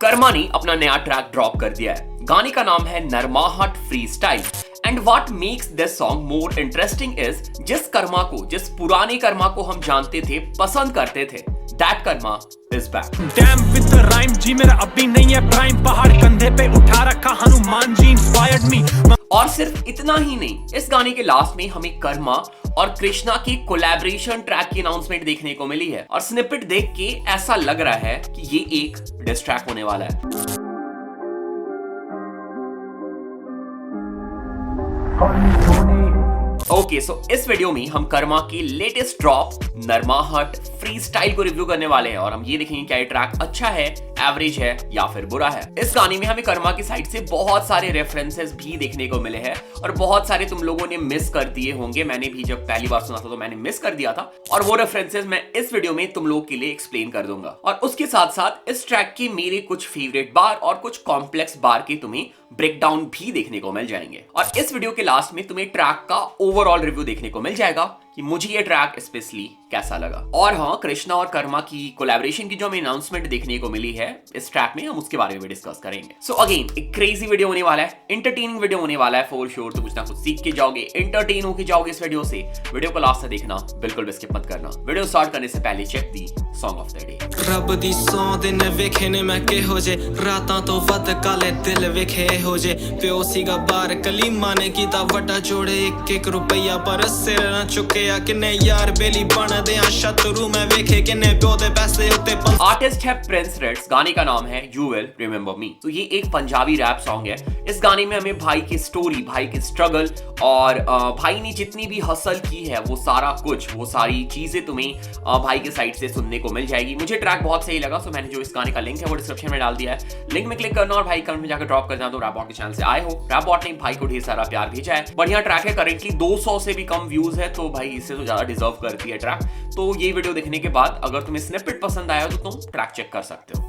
कर्मा ने अपना नया ट्रैक ड्रॉप कर दिया है। गाने का नाम है Narmahat free style. And what makes this song more interesting is जिस पुराने कर्मा को हम जानते थे, पसंद करते थे, that Karma is back. Damn with the rhyme जी, मेरा अभी नहीं है प्राइम, पहाड़ कंधे पे उठा रखा हनुमान जी इंस्पायर्ड मी। और सिर्फ इतना ही नहीं, इस गाने के लास्ट में हमें कर्मा और कृष्णा की कोलैबोरेशन ट्रैक की अनाउंसमेंट देखने को मिली है और स्निपेट देख के ऐसा लग रहा है कि ये एक डिस ट्रैक होने वाला है। ओके, सो इस वीडियो में हम कर्मा की लेटेस्ट ड्रॉप नरमाहट फ्री स्टाइल को रिव्यू करने वाले हैं और हम ये देखेंगे क्या ये ट्रैक अच्छा है, एवरेज है या फिर बुरा है। इस गाने में हमें कर्मा की साइड से बहुत सारे रेफरेंसेस भी देखने को मिले हैं और बहुत सारे तुम लोगों ने मिस कर दिए होंगे। मैंने भी जब पहली बार सुना था तो मैंने मिस कर दिया था और वो रेफरेंसेस मैं इस वीडियो में तुम लोगों के लिए एक्सप्लेन कर दूंगा। और उसके साथ साथ इस ट्रैक के मेरे कुछ फेवरेट बार और कुछ कॉम्प्लेक्स बार के तुम्हें ब्रेकडाउन भी देखने को मिल जाएंगे। और इस वीडियो के लास्ट में तुम्हें ट्रैक का ओवरऑल रिव्यू देखने को मिल जाएगा कि मुझे ये ट्रैक स्पेशली कैसा लगा। और हाँ, कृष्णा और कर्मा की कोलैबोरेशन की जो हमें अनाउंसमेंट देखने को मिली है इस ट्रैक में, हम उसके बारे में भी डिस्कस करेंगे। सो अगेन एक क्रेजी वीडियो होने वाला है, एंटरटेनिंग वीडियो होने वाला है फॉर श्योर। तो कुछ ना कुछ सीख के जाओगे, एंटरटेन होके जाओगे इस वीडियो से। वीडियो को लास्ट से देखना, बिल्कुल भी स्किप मत करना। वीडियो स्टार्ट करने से पहले check the song of the day. रब दी 100 दिन वेखे ने मैं किहो जे, रातां तो वध काले दिल वेखे हो जे। प्यो सीगा बार कलीमा ने कीता वड्डा जोड़े, 1-1 रुपया पर सिर ना चुके किन्ने यार बेली बन दे शत्रु मैं वेखे किन्ने प्यो दे पैसे उत्ते। आर्टिस्ट है प्रिंस रेड्स, गाने का नाम है यू विल रिमेंबर मी। तो ये एक पंजाबी रैप सॉन्ग है। इस गाने में हमें भाई की स्टोरी, भाई की स्ट्रगल और भाई ने जितनी भी हसल की है वो सारा कुछ, वो सारी चीजें तुम्हें भाई के साइड से सुनने को मिल जाएगी। मुझे ट्रैक बहुत सही लगा, सो मैंने जो इस गाने का लिंक है वो डिस्क्रिप्शन में डाल दिया है। लिंक में क्लिक करना और भाई कमेंट में जाकर ड्रॉप करना। तो रैप बॉट के चैनल से आए हो, रैप बॉट ने भाई को ढेर सारा प्यार भेजा है। बढ़िया ट्रैक है, करेंटली 200 से भी कम व्यूज है, तो भाई इससे तो ज्यादा डिजर्व करती है ट्रैक। तो ये वीडियो देखने के बाद अगर तुम्हें स्निपेट पसंद आया तो तुम ट्रैक चेक कर सकते हो।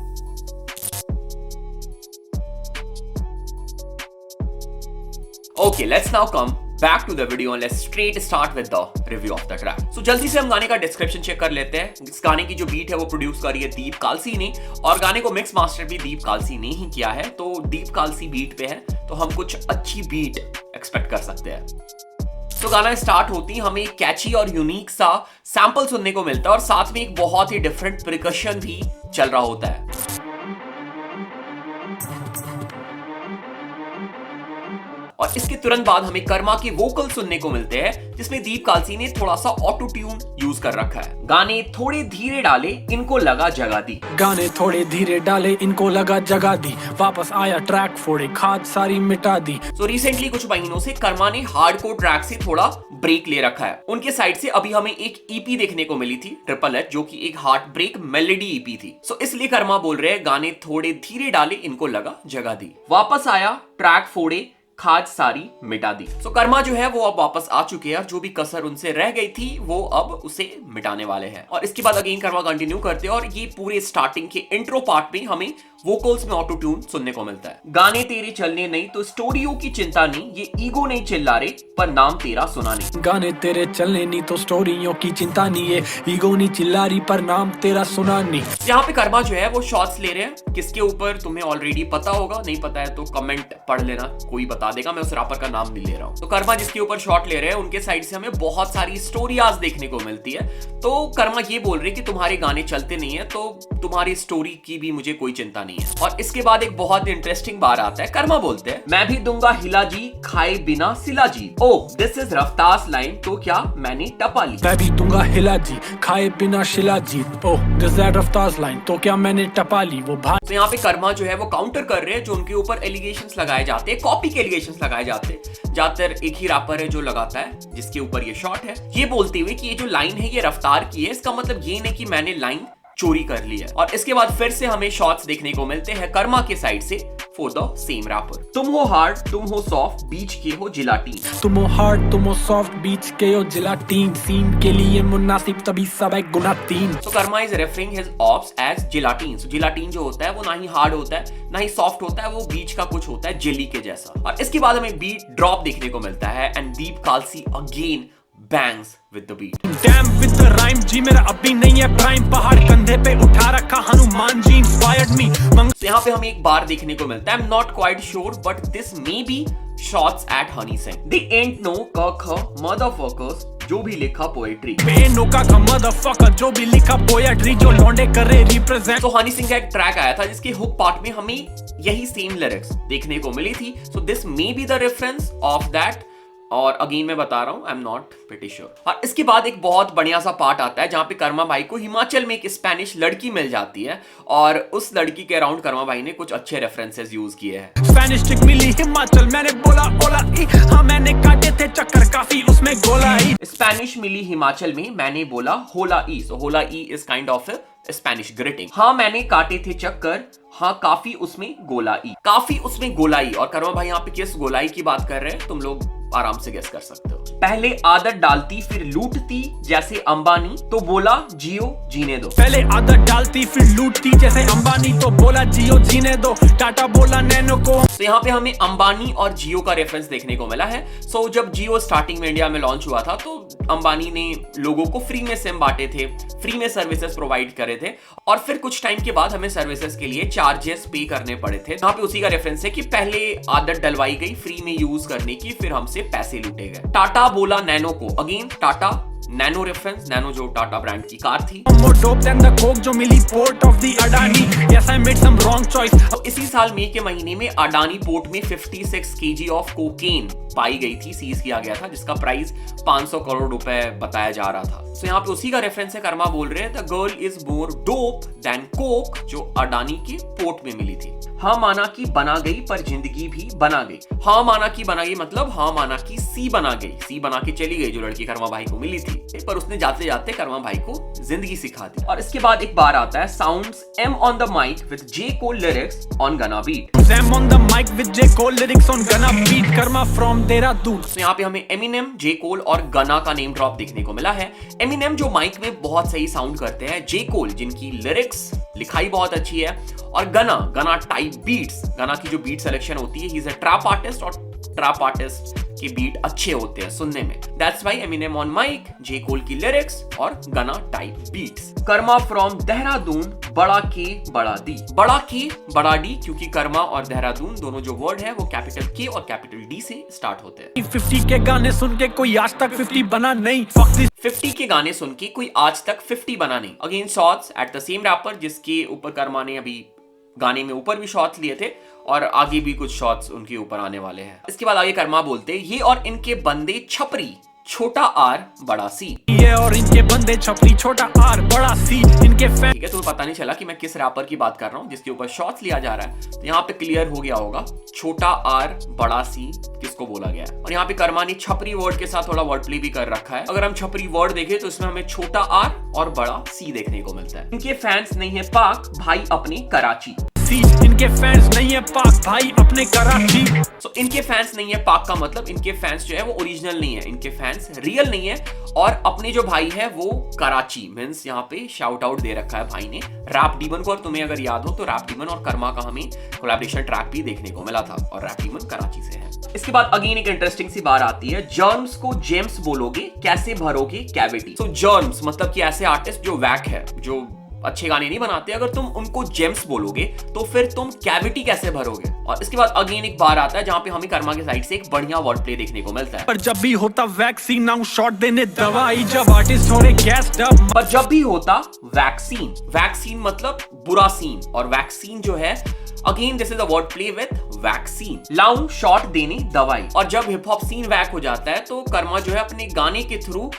Okay, let's now come back to the video and let's straight start with the review of the track. So जल्दी से हम गाने का डिस्क्रिप्शन चेक कर लेते हैं। इस गाने की जो बीट है वो प्रोड्यूस करी है दीप कालसी ने और गाने को मिक्स मास्टर भी दीप कालसी ने ही किया है। तो दीप कालसी बीट पे है तो हम कुछ अच्छी बीट एक्सपेक्ट कर सकते हैं। तो गाना स्टार्ट होती है, हमें कैची और यूनिक सा सैंपल सुनने को मिलता है और साथ में एक बहुत ही डिफरेंट प्रिकशन भी चल रहा होता है। और इसके तुरंत बाद हमें कर्मा के वोकल सुनने को मिलते हैं जिसमें दीप कालसी ने थोड़ा सा ऑटो ट्यून यूज कर रखा है। गाने थोड़े धीरे डाले, इनको लगा जगह दी। गाने थोड़े धीरे डाले, इनको लगा जगह दी। वापस आया ट्रैक फोड़े, खाद सारी मिटा दी। तो रिसेंटली कुछ महीनों से कर्मा ने हार्डकोर ट्रैक से थोड़ा ब्रेक ले रखा है। उनके साइड से अभी हमें एक ईपी देखने को मिली थी, ट्रिपल एच, जो कि एक हार्ट ब्रेक मेलोडी ईपी थी। सो इसलिए कर्मा बोल रहे हैं गाने थोड़े धीरे डाले, इनको लगा जगह दी। वापस आया ट्रैक फोड़े, खाद सारी मिटा दी। सो कर्मा जो है वो अब वापस आ चुके हैं और जो भी कसर उनसे रह गई थी वो अब उसे मिटाने वाले हैं। और इसके बाद अगेन कर्मा कंटिन्यू करते हैं और ये पूरे स्टार्टिंग के इंट्रो पार्ट में हमें वोकल्स में ऑटो ट्यून सुनने को मिलता है। गाने तेरे चलने नहीं तो स्टोरियो की चिंता नहीं, ये ईगो नहीं चिल्ला रे पर नाम तेरा सुना नहीं। गाने तेरे चलने नहीं तो स्टोरियों की चिंता नहीं है, ईगो नहीं चिल्ला रही पर नाम तेरा सुना नहीं। यहाँ पे कर्मा जो है वो शॉट्स ले रहे हैं, किसके ऊपर तुम्हें ऑलरेडी पता होगा, नहीं पता है तो कमेंट पढ़ लेना, कोई बता देगा, मैं उस रैपर का नाम नहीं ले रहा हूँ। तो कर्मा जिसके ऊपर शॉट ले रहे हैं उनके साइड से हमें बहुत सारी स्टोरीज देखने को मिलती है। तो कर्मा ये बोल रहे कि तुम्हारे गाने चलते नहीं है तो तुम्हारी स्टोरी की भी मुझे कोई चिंता नहीं है। और इसके बाद एक बहुत इंटरेस्टिंग बार आता है, कर्मा बोलते हैं मैं भी दूंगा हिला जी खाए बिना सिला जी। ओ दिस इज रफ्तास लाइन, तो क्या मैंने टपा ली। मैं भी दूंगा हिला जी खाए बिना शिला जी। ओ दिस इज रफ्तास लाइन, तो क्या मैंने टपा ली। वो भाई तो यहाँ पे कर्मा जो है वो काउंटर कर रहे हैं जो उनके ऊपर एलिगेशंस लगाए जाते हैं, कॉपी के एलिगेशंस लगाए जाते हैं। ज्यादातर एक ही रैपर है जो लगाता है जिसके ऊपर ये शॉट है, ये बोलते हुए कि ये जो लाइन है ये रफ्तार की है, इसका मतलब ये नहीं कि मैंने लाइन चोरी कर ली है। और इसके बाद फिर से हमें शॉट्स देखने को मिलते हैं कर्मा के साइड से फॉर द सेम रैपर। तुम हो हार्ड, तुम हो सॉफ्ट, बीच के हो जिलाटीन। तुम हो हार्ड, तुम हो सॉफ्ट, बीच के हो जिलाटीन। सीन के लिए मुनासिब तभी सब है गुना 3। तो Karma is referring his opps as gelatin. So gelatin जो होता है वो ना ही हार्ड होता है ना ही सॉफ्ट होता है, वो बीच का कुछ होता है जेली के जैसा। और इसके बाद हमें बीट ड्रॉप देखने को मिलता है and Deep Kalsi again bangs with the beat. Damn with the rhyme जी मेरा अभी नहीं है प्राइम, पहाड़ कंधे पे उठा रखा हनुमान जी inspired me। तो यहाँ पे हमें एक बार देखने को मिलता है, I'm not quite sure but this may be shots at Honey Singh. They ain't no motherfuckers जो भी लिखा पोएट्री, motherfucker जो भी लिखा पोएट्री, जो लौंडे करे रिप्रेजेंट। तो हनी सिंह का एक ट्रैक आया था जिसके हुक पार्ट में हमें यही सेम लिरिक्स देखने को मिली थी, so this may be the reference of that. और अगेन मैं बता रहा हूं, I am not pretty sure. और इसके बाद एक बहुत बढ़िया सा पार्ट आता है जहां पे कर्मा भाई को हिमाचल में एक स्पेनिश लड़की मिल जाती है और उस लड़की के अराउंड कर्मा भाई ने कुछ अच्छे रेफरेंसेस यूज किए हैं। स्पेनिश चिक मिली हिमाचल, मैंने बोला ओला ई, हाँ मैंने काटे थे चक्कर काफी उसमें गोला ई। स्पेनिश मिली हिमाचल में, मैंने बोला होला ई, सो होला E is kind of Spanish greeting. हाँ मैंने काटे थे चक्कर, हाँ काफी उसमें गोलाई, काफी उसमें गोलाई। और कर्मा भाई यहाँ पे किस गोलाई की बात कर रहे हैं तुम लोग आराम से गेस कर सकते हो। पहले आदत डालती फिर लूटती जैसे अंबानी, तो बोला जियो जीने दो। पहले आदत डालती फिर लूटती जैसे अंबानी, तो बोला जियो जीने दो। टाटा बोला नैनो को। तो यहाँ पे हमें अंबानी और जियो का रेफरेंस देखने को मिला है। सो जब जियो स्टार्टिंग में इंडिया में लॉन्च हुआ था तो अंबानी ने लोगों को फ्री में सिम बांटे थे, फ्री में सर्विसेज प्रोवाइड करे थे, और फिर कुछ टाइम के बाद हमें सर्विसेज के लिए चार्जेस पे करने पड़े थे। यहाँ पे उसी का रेफरेंस है कि पहले आदत डलवाई गई फ्री में यूज करने की, फिर हमसे पैसे लूटे गए। टाटा बोला नैनो को, अगेन टाटा नैनो रेफरेंस, नैनो जो टाटा ब्रांड की कार थी। More dope than the coke जो मिली port of the Adani, yes I made some wrong choice। इसी साल मई के महीने में अडानी पोर्ट में 56 kg ऑफ कोकेन पाई गई थी, सीज किया गया था, जिसका प्राइस 500 करोड़ रुपए बताया जा रहा था। तो यहाँ पे उसी का रेफरेंस है, कर्मा बोल रहे हैं the girl is more dope than coke, जो अडानी के पोर्ट में मिली थी। हाँ माना कि बना गई पर जिंदगी भी बना गई। हाँ माना कि बना गई मतलब हाँ माना कि सी बना गई, सी बना के चली गई जो लड़की कर्मा भाई को मिली थी, पर उसने जाते जाते कर्मा भाई को जिंदगी सिखा दी। और इसके बाद एक बार आता है, sounds Em on the mic with J Cole lyrics on Gunna beat. Sam on the mic with J Cole lyrics on Gunna beat, Karma from Dehradun. तो यहाँ पे हमें एमिनेम, जे कोल और गना का नेम ड्रॉप देखने को मिला है। एमिनेम जो माइक में बहुत सही साउंड करते हैं, जे कोल जिनकी लिरिक्स लिखाई बहुत अच्छी है, और गना टाइप बीट्स, गना की जो बीट सिलेक्शन होती है, he is a trap artist और ट्रैप आर्टिस्ट के बीट अच्छे होते हैं सुनने में। That's why Eminem on mic, J Cole की लिरिक्स और gonna type beats. Karma from Dehradun, बड़ा के बड़ा दी, बड़ा के बड़ा डी, क्योंकि कर्मा और देहरादून दोनों जो वर्ड है वो कैपिटल के और कैपिटल डी से स्टार्ट होते हैं। 50 के गाने सुन के कोई आज तक 50 बना नहीं। 50 के गाने सुन के कोई आज तक 50 बना नहीं। Again shots at the same rapper, जिसके ऊपर कर्मा ने अभी गाने में ऊपर भी शॉट्स लिए थे और आगे भी कुछ शॉट्स उनके ऊपर आने वाले हैं। इसके बाद आगे कर्मा बोलते हैं, ये और इनके बंदे छपरी, छोटा आर बड़ा सी। ये और इनके बंदे छपरी, छोटा आर बड़ा सी, इनके फैन। ठीक है, तुम्हें पता नहीं चला कि मैं किस रैपर की बात कर रहा हूँ जिसके ऊपर शॉट्स लिया जा रहा है, तो यहाँ पे क्लियर हो गया होगा छोटा आर बड़ा सी किसको बोला गया है। और यहाँ पे कर्मा ने छपरी वर्ड के साथ थोड़ा वर्ड प्ले भी कर रखा है। अगर हम छपरी वर्ड देखें तो इसमें हमें छोटा आर और बड़ा सी देखने को मिलता है। इनके फैंस नहीं है पाक, भाई अपने कराची। इनके फैंस नहीं है पाक, भाई अपने कराची। So, इनके फैंस नहीं है पाक का मतलब इनके फैंस जो है वो ओरिजिनल नहीं है, इनके फैंस रियल नहीं है, और अपने जो भाई है वो कराची मींस यहाँ पे शाउट आउट दे रखा है भाई ने रैप डीमन को। और तुम्हें अगर याद हो तो रैप डीमन और कर्मा का हमें कोलैबोरेशन ट्रैक भी देखने को मिला था, और रैप डीमन कराची से है। इसके बाद अगेन एक इंटरेस्टिंग सी बात आती है, जर्म्स को जेम्स बोलोगे कैसे भरोगे कैविटी। तो जर्म्स मतलब कि ऐसे आर्टिस्ट जो वैक है, जो अच्छे गाने नहीं बनाते, अगर तुम उनको जेम्स बोलोगे तो फिर तुम कैविटी कैसे भरोगे। और इसके बाद अगेन एक बार आता है जहां पे हमें कर्मा के साइड से एक बढ़िया वर्ड प्ले देखने को मिलता है, पर जब भी होता वैक्सीन नाउ शॉट देने दवाई, जब आर्टिस्ट हो रहे गैस्ड अप। पर जब भी होता वैक्सीन, वैक्सीन मतलब बुरा सीन, और वैक्सीन जो है again this is a word play with vaccine, लाऊं शॉट देने दवाई। और जब हिप हॉप सीन वैक हो जाता है तो कर्मा जो है अपने गाने के थ्रू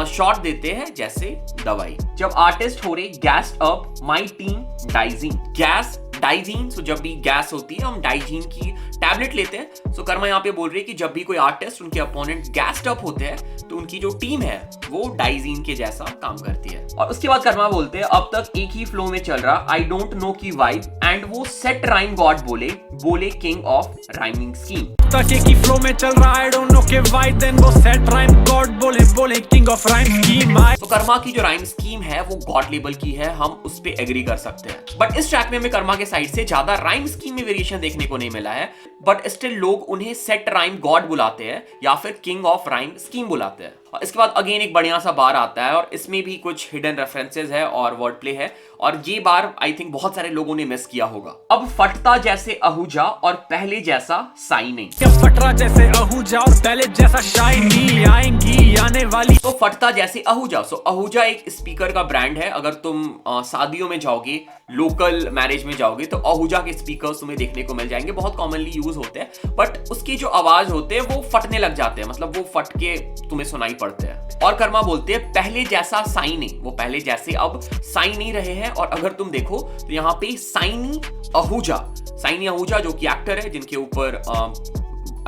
शॉट देते हैं जैसे दवाई। जब आर्टिस्ट हो रहे gassed up, my team Digene, gas Digene, so जब भी गैस होती है हम डाइजीन की टैबलेट लेते हैं। सो कर्मा यहाँ पे बोल रही है कि जब भी कोई आर्टिस्ट, उनके अपोनेंट गैस्ड अप होते हैं तो उनकी जो टीम है वो डाइजीन के जैसा काम करती है। और उसके बाद कर्मा बोलते हैं, अब तक एक ही फ्लो में चल रहा, आई डोंट नो की वाइब, एंड वो सेट राइम गॉड बोले, बोले किंग ऑफ राइमिंग स्कीम। तक एक ही फ्लो में चल रहा, आई डोंट नो के वाइब, देन वो सेट राइम गॉड बोले, बोले किंग ऑफ राइम स्कीम। तो कर्मा की जो राइम स्कीम है वो गॉड लेवल की है, हम उस पे एग्री कर सकते हैं। बट इस ट्रैक में हमें कर्मा के साइड से ज्यादा राइम स्कीम में वेरिएशन देखने को नहीं मिला है, बट स्टिल लोग उन्हें सेट राइम गॉड बुलाते हैं या फिर किंग ऑफ राइम स्कीम बुलाते हैं। और इसके बाद अगेन एक बढ़िया सा बार आता है और इसमें भी कुछ हिडन रेफरेंसेस है और वर्ड प्ले है और ये बार आई थिंक बहुत सारे लोगों ने मिस किया होगा। अब फटता जैसे आहूजा और पहले जैसा साई नहीं। क्या फटरा जैसे आहूजा और पहले जैसा शाइनी आएंगी आने वाली। तो फटता जैसे आहूजा, सो आहूजा एक स्पीकर का ब्रांड है। अगर तुम शादियों में जाओगे, लोकल मैरिज में जाओगे तो आहूजा के स्पीकर्स तुम्हें देखने को मिल जाएंगे, बहुत कॉमनली यूज होते हैं, बट उसकी जो आवाज होते हैं वो फटने लग जाते हैं, मतलब वो फट के तुम्हें सुनाई पड़ते हैं। और कर्मा बोलते हैं पहले जैसा साई नहीं, वो पहले जैसे अब साई नहीं रहे हैं। और अगर तुम देखो तो यहाँ पे साइनी आहूजा जो कि एक्टर है जिनके ऊपर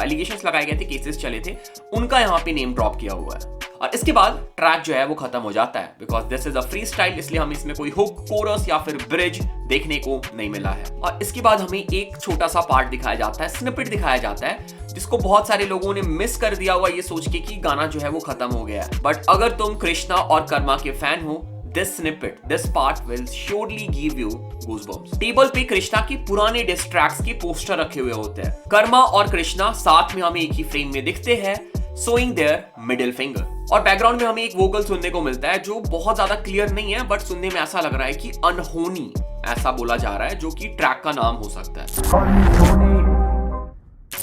एलिगेशंस लगाए गए थे, केसेस चले थे, उनका यहाँ पे नेम ड्रॉप किया हुआ है। और इसके बाद ट्रैक जो है वो खत्म हो जाता है because this is a free style, इसलिए हमें इसमें कोई हुक, कोरस या फिर ब्रिज देखने को नहीं मिला है। और इसके बाद हमें एक छोटा सा पार्ट दिखाया जाता है, स्निपेट दिखाया जाता है, जिसको बहुत सारे लोगों ने मिस कर दिया हुआ ये सोच के कि गाना जो है वो खत्म हो गया है। बट अगर तुम कृष्णा और कर्मा के फैन हो, this snippet, this part will surely give you goosebumps। Table पे कृष्णा के पुराने डिस ट्रैक्स के पोस्टर रखे हुए होते हैं। कर्मा और कृष्णा साथ में हमें एक ही फ्रेम में दिखते हैं, showing their middle finger। और बैकग्राउंड में हमें एक वोकल सुनने को मिलता है जो बहुत ज्यादा क्लियर नहीं है, बट सुनने में ऐसा लग रहा है कि अनहोनी ऐसा बोला जा रहा है, जो कि ट्रैक का नाम हो सकता है।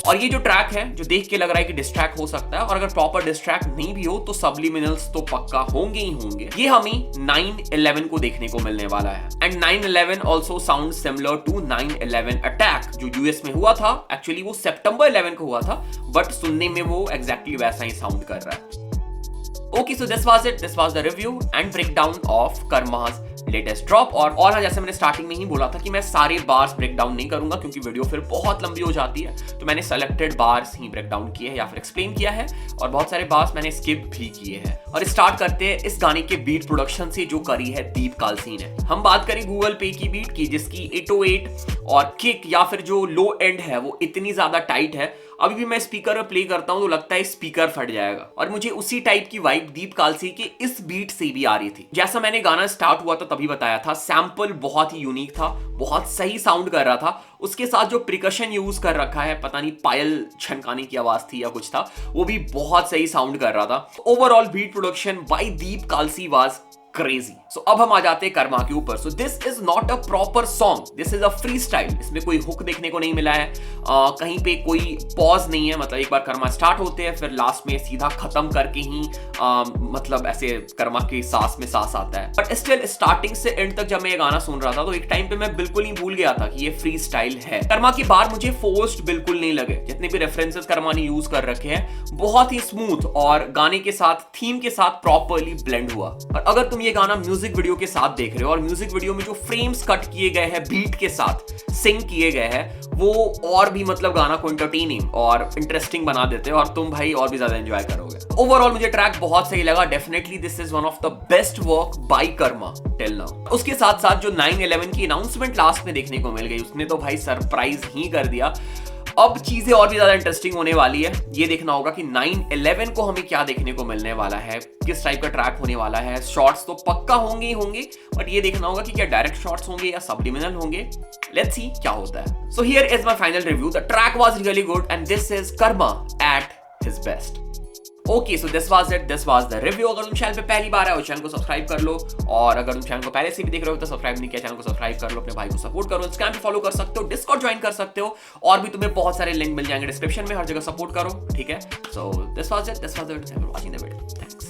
और ये जो ट्रैक है जो देख के लग रहा है कि डिस्ट्रैक हो सकता है, और अगर प्रॉपर डिस्ट्रैक नहीं भी हो तो सबलिमिनल्स तो पक्का होंगे ही होंगे। ये हमें 9/11 को देखने को मिलने वाला है। And 9/11 also sound similar to 9/11 attack जो यूएस में हुआ था। एक्चुअली वो सितंबर 11 को हुआ था, बट सुनने में वो एग्जैक्टली वैसा ही साउंड कर रहा है। Okay, so this was it. This was the review and breakdown of Karma's latest drop। और हाँ, जैसे मैंने स्टार्टिंग में ही बोला था कि मैं सारे बार्स ब्रेक डाउन नहीं करूंगा क्योंकि वीडियो फिर बहुत लंबी हो जाती है, तो मैंने सेलेक्टेड बार्स ही ब्रेक डाउन किए हैं या फिर एक्सप्लेन किया है, और बहुत सारे बार्स मैंने स्किप भी किए हैं। और स्टार्ट करते हैं इस गाने के बीट प्रोडक्शन से जो करी है दीप कालसी ने। हम बात करें गूगल पे की बीट की, जिसकी 808 और किक या फिर जो लो एंड है वो इतनी ज्यादा टाइट है, अभी भी मैं स्पीकर में प्ले करता हूं तो लगता है स्पीकर फट जाएगा। और मुझे उसी टाइप की वाइब दीप कालसी के इस बीट से भी आ रही थी। जैसा मैंने गाना स्टार्ट हुआ तो तभी बताया था, सैंपल बहुत ही यूनिक था, बहुत सही साउंड कर रहा था। उसके साथ जो प्रिकशन यूज कर रखा है, पता नहीं पायल छनकाने की आवाज थी या कुछ था, वो भी बहुत सही साउंड कर रहा था। Overall beat production by Deep Kalsi was crazy. So अब हम आ जाते हैं कर्मा के ऊपर। So this is not a proper song, this is a free style. इसमें कोई हुक देखने को नहीं मिला है, कहीं पे कोई पॉज नहीं है, मतलब एक बार कर्मा स्टार्ट होते हैं फिर लास्ट में सीधा खत्म करके ही मतलब ऐसे कर्मा की सांस में सांस आता है। बट स्टिल स्टार्टिंग से एंड तक जब मैं ये गाना सुन रहा था तो एक टाइम पे मैं बिल्कुल ही भूल गया था कि ये फ्री स्टाइल है। कर्मा की बार मुझे फोर्स्ड बिल्कुल नहीं लगे, जितने भी रेफरेंसेस कर्मा ने यूज कर रखे हैं बहुत ही स्मूथ और गाने के साथ, थीम के साथ प्रॉपरली ब्लेंड हुआ। और अगर तुम ये गाना म्यूजिक वीडियो के साथ देख रहे हो और म्यूजिक वीडियो में जो फ्रेम्स कट किए गए हैं बीट के साथ सिंक किए गए हैं, वो और भी मतलब गाना को एंटरटेनिंग और इंटरेस्टिंग बना देते हैं और तुम भाई और भी ज्यादा एंजॉय करोगे। ओवरऑल मुझे ट्रैक बहुत सही लगा। Definitely this is one of the best work by Karma till now. उसके साथ साथ जो 9/11 की अनाउंसमेंट लास्ट में देखने को मिल गई, उसने तो भाई सरप्राइज ही कर दिया। अब चीजें और भी ज्यादा इंटरेस्टिंग होने वाली है। ये देखना होगा कि 9/11 को हमें क्या देखने को मिलने वाला है, किस टाइप का ट्रैक होने वाला है। शॉट्स तो पक्का होंगे ही होंगे, बट ये देखना होगा कि क्या डायरेक्ट शॉट्स होंगे या सबलिमिनल होंगे। लेट्स सी क्या होता है। So here is my final review. The track was really good and this is Karma at his best. Okay, so this was it, this was the review. अगर तुम channel पे पहली बार आए हो चैनल को सब्सक्राइब कर लो, और अगर तुम चैनल को पहले से भी देख रहे हो तो सब्सक्राइब नहीं किया चैनल को सब्सक्राइब कर लो, अपने भाई को सपोर्ट करो। इंस्टाग्राम पे फॉलो कर सकते हो, डिस्कॉर्ड ज्वाइन कर सकते हो, और भी तुम्हें बहुत सारे लिंक मिल जाएंगे डिस्क्रिप्शन में, हर जगह सपोर्ट करो, ठीक है। So this was it, watching the video. Thanks.